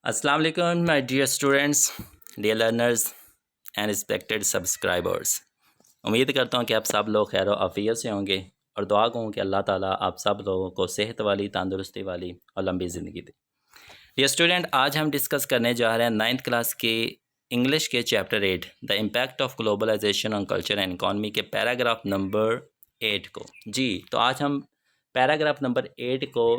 السلام علیکم my dear students, dear learners and respected subscribers. امید کرتا ہوں کہ آپ سب لوگ خیر و عافیت سے ہوں گے اور دعا کروں کہ اللہ تعالیٰ آپ سب لوگوں کو صحت والی، تندرستی والی اور لمبی زندگی دے۔ ڈیئر اسٹوڈینٹ، آج ہم ڈسکس کرنے جا رہے ہیں 9th کلاس کے انگلش کے chapter 8 the impact of globalization on culture and economy کے پیراگراف نمبر 8 کو۔ جی تو آج ہم پیراگراف نمبر 8 کو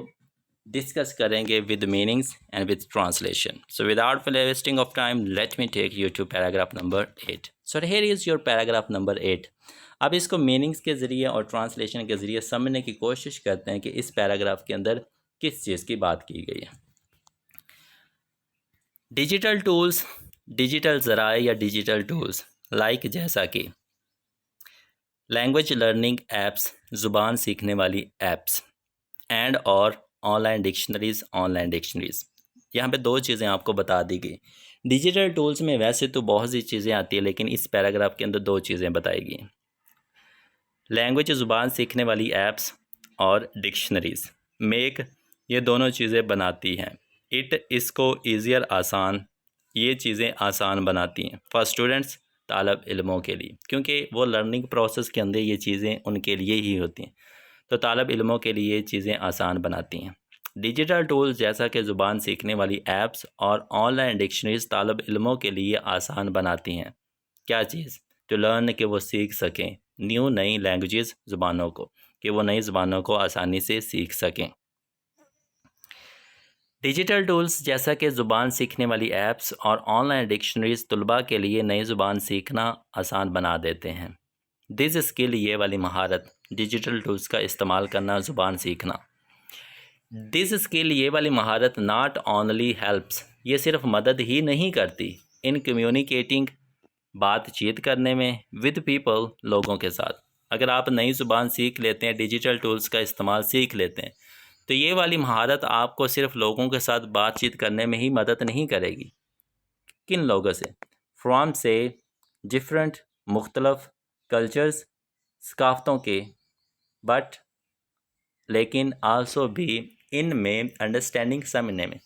discuss کریں گے with meanings and with translation. So without wasting of time, let me take you to paragraph number 8. So here is your paragraph number 8. اب اس کو میننگز کے ذریعے اور ٹرانسلیشن کے ذریعے سمجھنے کی کوشش کرتے ہیں کہ اس پیراگراف کے اندر کس چیز کی بات کی گئی ہے۔ ڈیجیٹل ٹولز، ڈیجیٹل ذرائع یا ڈیجیٹل ٹولز لائک جیسا کہ لینگویج لرننگ ایپس، زبان سیکھنے والی ایپس، اینڈ اور آن لائن ڈکشنریز۔ یہاں پہ دو چیزیں آپ کو بتا دی گئی۔ ڈیجیٹل ٹولز میں ویسے تو بہت سی چیزیں آتی ہیں، لیکن اس پیراگراف کے اندر دو چیزیں بتائی گئی ہیں، لینگویج زبان سیکھنے والی ایپس اور ڈکشنریز۔ میک یہ دونوں چیزیں بناتی ہیں، اٹ اس کو ایزیئر آسان، یہ چیزیں آسان بناتی ہیں فار اسٹوڈنٹس طالب علموں کے لیے، کیونکہ وہ لرننگ پروسیس کے اندر یہ چیزیں ان کے لیے ہی ہوتی ہیں، تو طالب علموں کے لیے یہ چیزیں آسان بناتی ہیں۔ ڈیجیٹل ٹولز جیسا کہ زبان سیکھنے والی ایپس اور آن لائن ڈکشنریز طالب علموں کے لیے آسان بناتی ہیں۔ کیا چیز؟ ٹو لرن، کہ وہ سیکھ سکیں، نئی لینگویجز، زبانوں کو، کہ وہ نئی زبانوں کو آسانی سے سیکھ سکیں۔ ڈیجیٹل ٹولز جیسا کہ زبان سیکھنے والی ایپس اور آن لائن ڈکشنریز طلباء کے لیے نئی زبان سیکھنا آسان بنا دیتے ہیں۔ دس اسکل، یہ والی مہارت، ڈیجیٹل ٹولز کا استعمال کرنا، زبان سیکھنا۔ دس اسکل، یہ والی مہارت ناٹ اونلی ہیلپس، یہ صرف مدد ہی نہیں کرتی، ان کمیونیکیٹنگ، بات چیت کرنے میں، ود پیپل، لوگوں کے ساتھ۔ اگر آپ نئی زبان سیکھ لیتے ہیں، ڈیجیٹل ٹولز کا استعمال سیکھ لیتے ہیں، تو یہ والی مہارت آپ کو صرف لوگوں کے ساتھ بات چیت کرنے میں ہی مدد نہیں کرے گی۔ کن لوگوں سے؟ فرام سے ڈفرینٹ، مختلف، کلچرز، ثقافتوں کے، بٹ لیکن آلسو بھی ان میں انڈرسٹینڈنگ، سمجھنے میں۔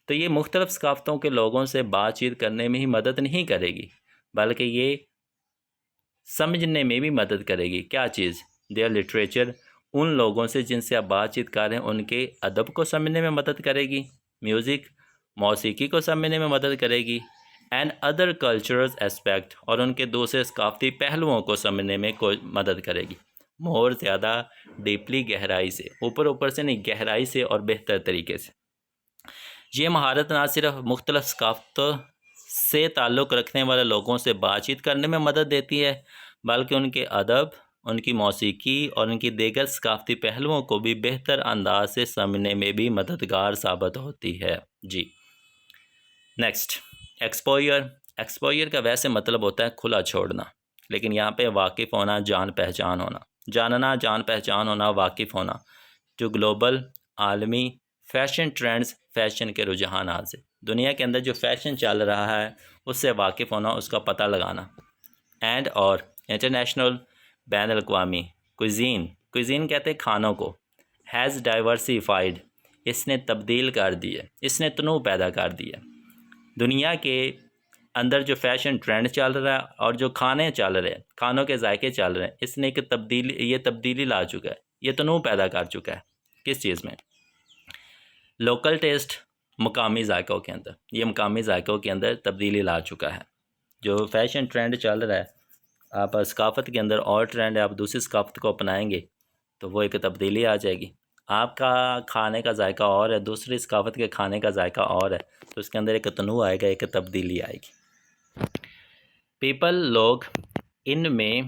تو یہ مختلف ثقافتوں کے لوگوں سے بات چیت کرنے میں ہی مدد نہیں کرے گی، بلکہ یہ سمجھنے میں بھی مدد کرے گی۔ کیا چیز؟ دیئر لٹریچر، ان لوگوں سے جن سے آپ بات چیت کر رہے ہیں ان کے ادب کو سمجھنے میں مدد کرے گی، میوزک، موسیقی کو سمجھنے میں مدد کرے گی، اینڈ ادر کلچرز اسپیکٹ، اور ان کے دوسرے ثقافتی پہلوؤں کو سمجھنے میں مدد کرے گی، مور، زیادہ، ڈیپلی، گہرائی سے، اوپر سے نہیں، گہرائی سے اور بہتر طریقے سے۔ یہ مہارت نہ صرف مختلف ثقافتوں سے تعلق رکھنے والے لوگوں سے بات چیت کرنے میں مدد دیتی ہے، بلکہ ان کے ادب، ان کی موسیقی اور ان کی دیگر ثقافتی پہلوؤں کو بھی بہتر انداز سے سمجھنے میں بھی مددگار ثابت ہوتی ہے۔ جی نیکسٹ، ایکسپوئر۔ ایکسپوئر کا ویسے مطلب ہوتا ہے کھلا چھوڑنا، لیکن یہاں پہ واقف ہونا، جان پہچان ہونا، جاننا، جان پہچان ہونا، واقف ہونا، جو گلوبل، عالمی فیشن ٹرینڈز، فیشن کے رجحانات سے، دنیا کے اندر جو فیشن چل رہا ہے اس سے واقف ہونا، اس کا پتہ لگانا، اینڈ اور انٹرنیشنل، بین الاقوامی، کوزین، کوزین کہتے ہیں کھانوں کو، ہیز ڈائیورسیفائڈ، اس نے تبدیل کر دی ہے، اس نے تنوع پیدا کر دیا۔ دنیا کے اندر جو فیشن ٹرینڈ چل رہا ہے اور جو کھانے چل رہے ہیں، کھانوں کے ذائقے چل رہے ہیں، اس نے ایک تبدیلی لا چکا ہے، یہ تنوع پیدا کر چکا ہے۔ کس چیز میں؟ لوکل ٹیسٹ، مقامی ذائقوں کے اندر، یہ مقامی ذائقوں کے اندر تبدیلی لا چکا ہے۔ جو فیشن ٹرینڈ چل رہا ہے، آپ ثقافت کے اندر اور ٹرینڈ ہے، آپ دوسری ثقافت کو اپنائیں گے تو وہ ایک تبدیلی آ جائے گی۔ آپ کا کھانے کا ذائقہ اور ہے، دوسری ثقافت کے کھانے کا ذائقہ اور ہے، تو اس کے اندر ایک تنوع آئے گا، ایک تبدیلی آئے گی۔ پیپل، لوگ، ان میں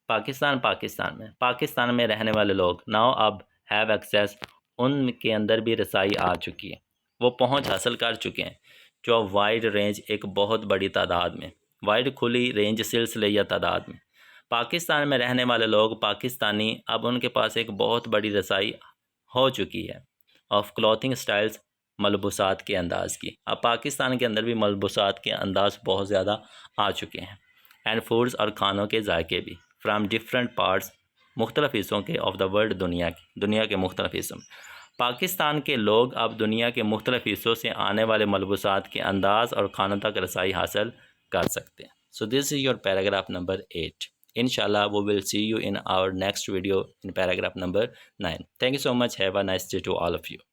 پاکستان میں رہنے والے لوگ، ناؤ اب، ہیو ایکسیس، ان کے اندر بھی رسائی آ چکی ہے، وہ پہنچ حاصل کر چکے ہیں، جو وائڈ رینج، ایک بہت بڑی تعداد میں، وائڈ کھلی رینج، سلسلے یا تعداد میں، پاکستان میں رہنے والے لوگ، پاکستانی، اب ان کے پاس ایک بہت بڑی رسائی ہو چکی ہے، آف کلوتھنگ سٹائلز، ملبوسات کے انداز کی۔ اب پاکستان کے اندر بھی ملبوسات کے انداز بہت زیادہ آ چکے ہیں، اینڈ فوڈز، اور کھانوں کے ذائقے بھی، فرام ڈفرینٹ پارٹس، مختلف حصوں کے، آف دا ورلڈ، دنیا کے مختلف حصوں میں۔ پاکستان کے لوگ اب دنیا کے مختلف حصوں سے آنے والے ملبوسات کے انداز اور کھانوں تک رسائی حاصل کر سکتے ہیں. So this is your paragraph number 8. Inshallah, we will see you in our next video in paragraph number 9. Thank you so much. Have a nice day to all of you.